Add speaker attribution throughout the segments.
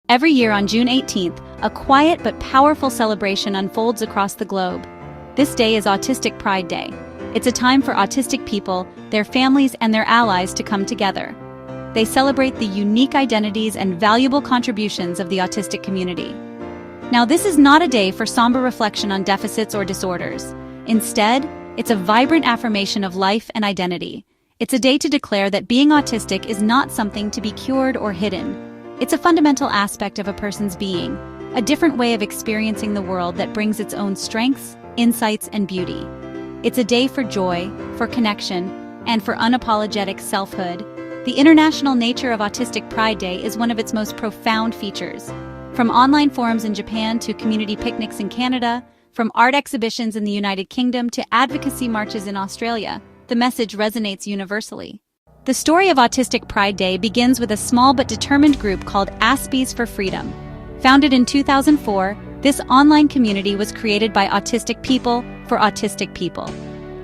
Speaker 1: Every year on June 18th, a quiet but powerful celebration unfolds across the globe. This day is Autistic Pride Day. It's a time for autistic people, their families, and their allies to come together. They celebrate the unique identities and valuable contributions of the autistic community. Now, this is not a day for somber reflection on deficits or disorders. Instead, it's a vibrant affirmation of life and identity. It's a day to declare that being autistic is not something to be cured or hidden. It's a fundamental aspect of a person's being, a different way of experiencing the world that brings its own strengths, insights, and beauty. It's a day for joy, for connection, and for unapologetic selfhood. The international nature of Autistic Pride Day is one of its most profound features. From online forums in Japan to community picnics in Canada, from art exhibitions in the United Kingdom to advocacy marches in Australia, the message resonates universally. The story of Autistic Pride Day begins with a small but determined group called Autistic for Freedom. Founded in 2004, this online community was created by autistic people for autistic people.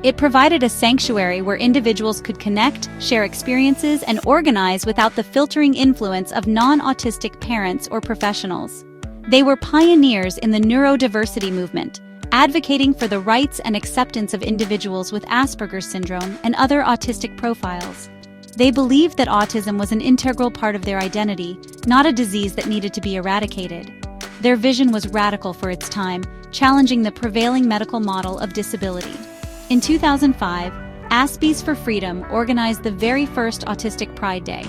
Speaker 1: It provided a sanctuary where individuals could connect, share experiences, and organize without the filtering influence of non-autistic parents or professionals. They were pioneers in the neurodiversity movement, advocating for the rights and acceptance of individuals with Asperger's syndrome and other autistic profiles. They believed that autism was an integral part of their identity, not a disease that needed to be eradicated. Their vision was radical for its time, challenging the prevailing medical model of disability. In 2005, Autistic for Freedom organized the very first Autistic Pride Day.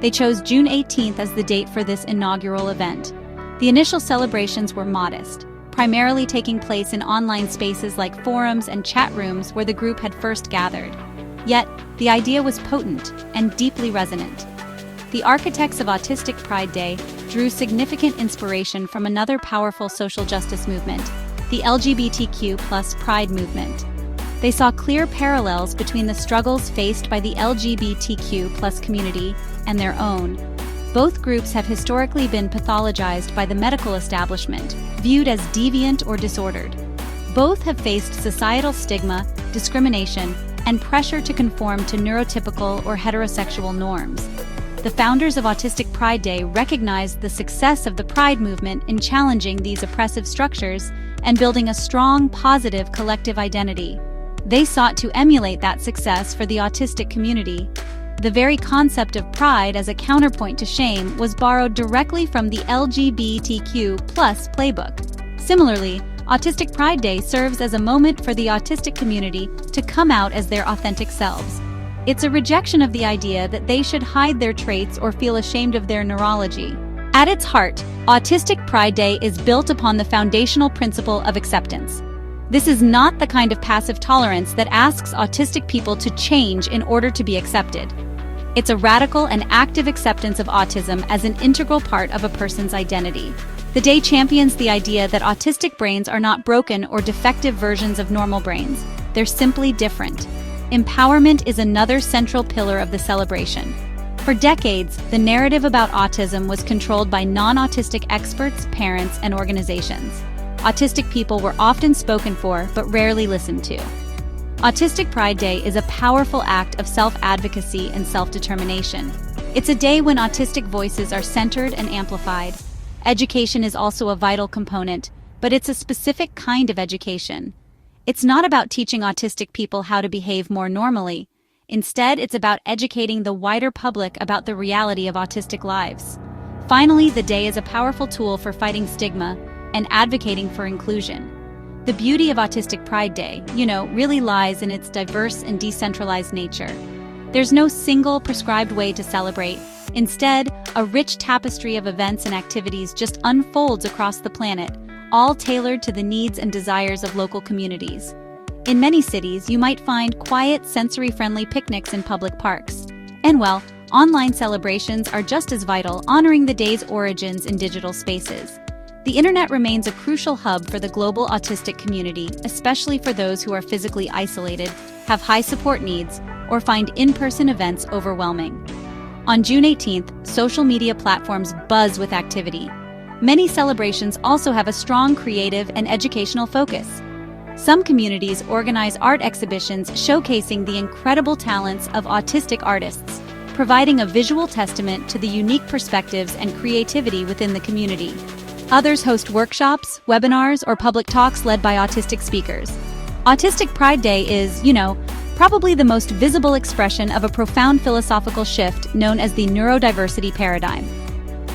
Speaker 1: They chose June 18th as the date for this inaugural event. The initial celebrations were modest, primarily taking place in online spaces like forums and chat rooms where the group had first gathered. Yet, the idea was potent and deeply resonant. The architects of Autistic Pride Day drew significant inspiration from another powerful social justice movement, the LGBTQ+ Pride movement. They saw clear parallels between the struggles faced by the LGBTQ+ community and their own. Both groups have historically been pathologized by the medical establishment, viewed as deviant or disordered. Both have faced societal stigma, discrimination, and pressure to conform to neurotypical or heterosexual norms. The founders of Autistic Pride Day recognized the success of the Pride movement in challenging these oppressive structures and building a strong, positive collective identity. They sought to emulate that success for the autistic community. The very concept of pride as a counterpoint to shame was borrowed directly from the LGBTQ+ playbook. Similarly, Autistic Pride Day serves as a moment for the autistic community to come out as their authentic selves. It's a rejection of the idea that they should hide their traits or feel ashamed of their neurology. At its heart, Autistic Pride Day is built upon the foundational principle of acceptance. This is not the kind of passive tolerance that asks autistic people to change in order to be accepted. It's a radical and active acceptance of autism as an integral part of a person's identity. The day champions the idea that autistic brains are not broken or defective versions of normal brains. They're simply different. Empowerment is another central pillar of the celebration. For decades, the narrative about autism was controlled by non-autistic experts, parents, and organizations. Autistic people were often spoken for, but rarely listened to. Autistic Pride Day is a powerful act of self-advocacy and self-determination. It's a day when autistic voices are centered and amplified. Education is also a vital component, but it's a specific kind of education. It's not about teaching autistic people how to behave more normally. Instead, it's about educating the wider public about the reality of autistic lives. Finally, the day is a powerful tool for fighting stigma and advocating for inclusion. The beauty of Autistic Pride Day, really lies in its diverse and decentralized nature. There's no single prescribed way to celebrate. Instead, a rich tapestry of events and activities just unfolds across the planet, all tailored to the needs and desires of local communities. In many cities, you might find quiet, sensory-friendly picnics in public parks. And online celebrations are just as vital, honoring the day's origins in digital spaces. The internet remains a crucial hub for the global autistic community, especially for those who are physically isolated, have high support needs, or find in-person events overwhelming. On June 18th, social media platforms buzz with activity. Many celebrations also have a strong creative and educational focus. Some communities organize art exhibitions showcasing the incredible talents of autistic artists. providing a visual testament to the unique perspectives and creativity within the community. Others host workshops, webinars, or public talks led by autistic speakers. Autistic Pride Day is, probably the most visible expression of a profound philosophical shift known as the neurodiversity paradigm.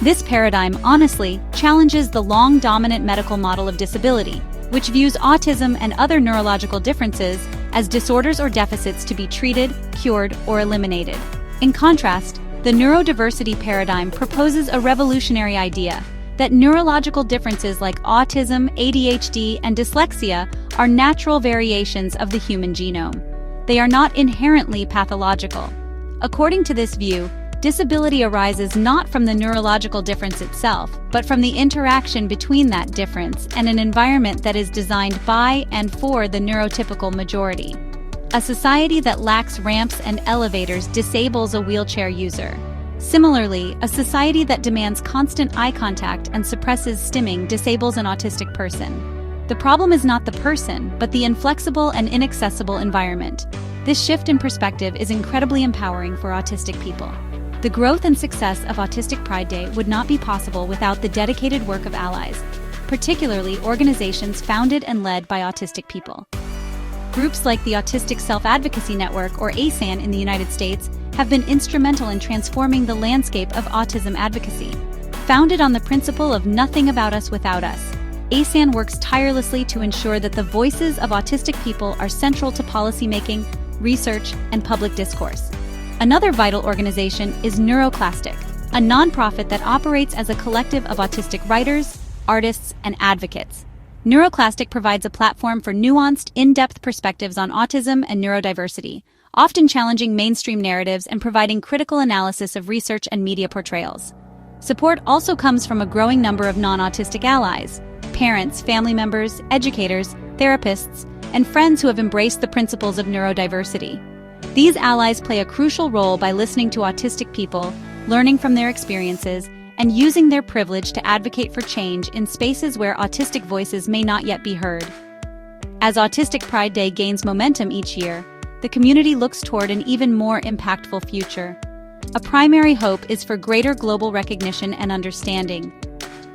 Speaker 1: This paradigm, honestly, challenges the long-dominant medical model of disability, which views autism and other neurological differences as disorders or deficits to be treated, cured, or eliminated. In contrast, the neurodiversity paradigm proposes a revolutionary idea that neurological differences like autism, ADHD, and dyslexia are natural variations of the human genome. They are not inherently pathological. According to this view, disability arises not from the neurological difference itself, but from the interaction between that difference and an environment that is designed by and for the neurotypical majority. A society that lacks ramps and elevators disables a wheelchair user. Similarly, a society that demands constant eye contact and suppresses stimming disables an autistic person. The problem is not the person, but the inflexible and inaccessible environment. This shift in perspective is incredibly empowering for autistic people. The growth and success of Autistic Pride Day would not be possible without the dedicated work of allies, particularly organizations founded and led by autistic people. Groups like the Autistic Self-Advocacy Network, or ASAN in the United States, have been instrumental in transforming the landscape of autism advocacy. Founded on the principle of nothing about us without us, ASAN works tirelessly to ensure that the voices of autistic people are central to policymaking, research, and public discourse. Another vital organization is Neuroclastic, a nonprofit that operates as a collective of autistic writers, artists, and advocates. Neuroclastic provides a platform for nuanced, in-depth perspectives on autism and neurodiversity, often challenging mainstream narratives and providing critical analysis of research and media portrayals. Support also comes from a growing number of non-autistic allies, parents, family members, educators, therapists, and friends who have embraced the principles of neurodiversity. These allies play a crucial role by listening to autistic people, learning from their experiences, and using their privilege to advocate for change in spaces where autistic voices may not yet be heard. As Autistic Pride Day gains momentum each year, the community looks toward an even more impactful future. A primary hope is for greater global recognition and understanding.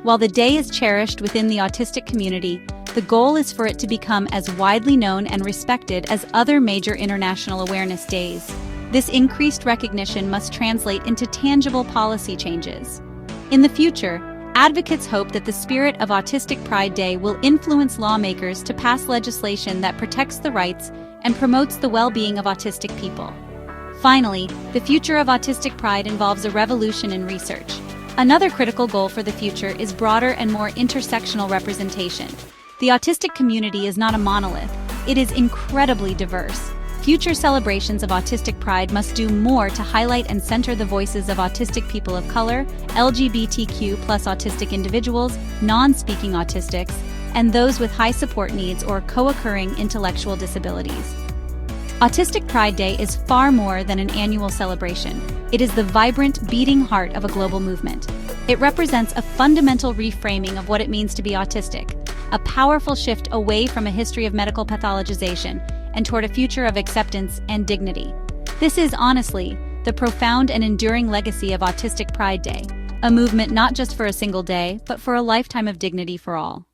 Speaker 1: While the day is cherished within the autistic community, the goal is for it to become as widely known and respected as other major international awareness days. This increased recognition must translate into tangible policy changes. In the future, advocates hope that the spirit of Autistic Pride Day will influence lawmakers to pass legislation that protects the rights and promotes the well-being of autistic people. Finally, the future of Autistic Pride involves a revolution in research. Another critical goal for the future is broader and more intersectional representation. The autistic community is not a monolith, it is incredibly diverse. Future celebrations of Autistic Pride must do more to highlight and center the voices of autistic people of color, LGBTQ+ autistic individuals, non-speaking autistics, and those with high support needs or co-occurring intellectual disabilities. Autistic Pride Day is far more than an annual celebration. It is the vibrant, beating heart of a global movement. It represents a fundamental reframing of what it means to be autistic, a powerful shift away from a history of medical pathologization and toward a future of acceptance and dignity. This is, honestly, the profound and enduring legacy of Autistic Pride Day, a movement not just for a single day, but for a lifetime of dignity for all.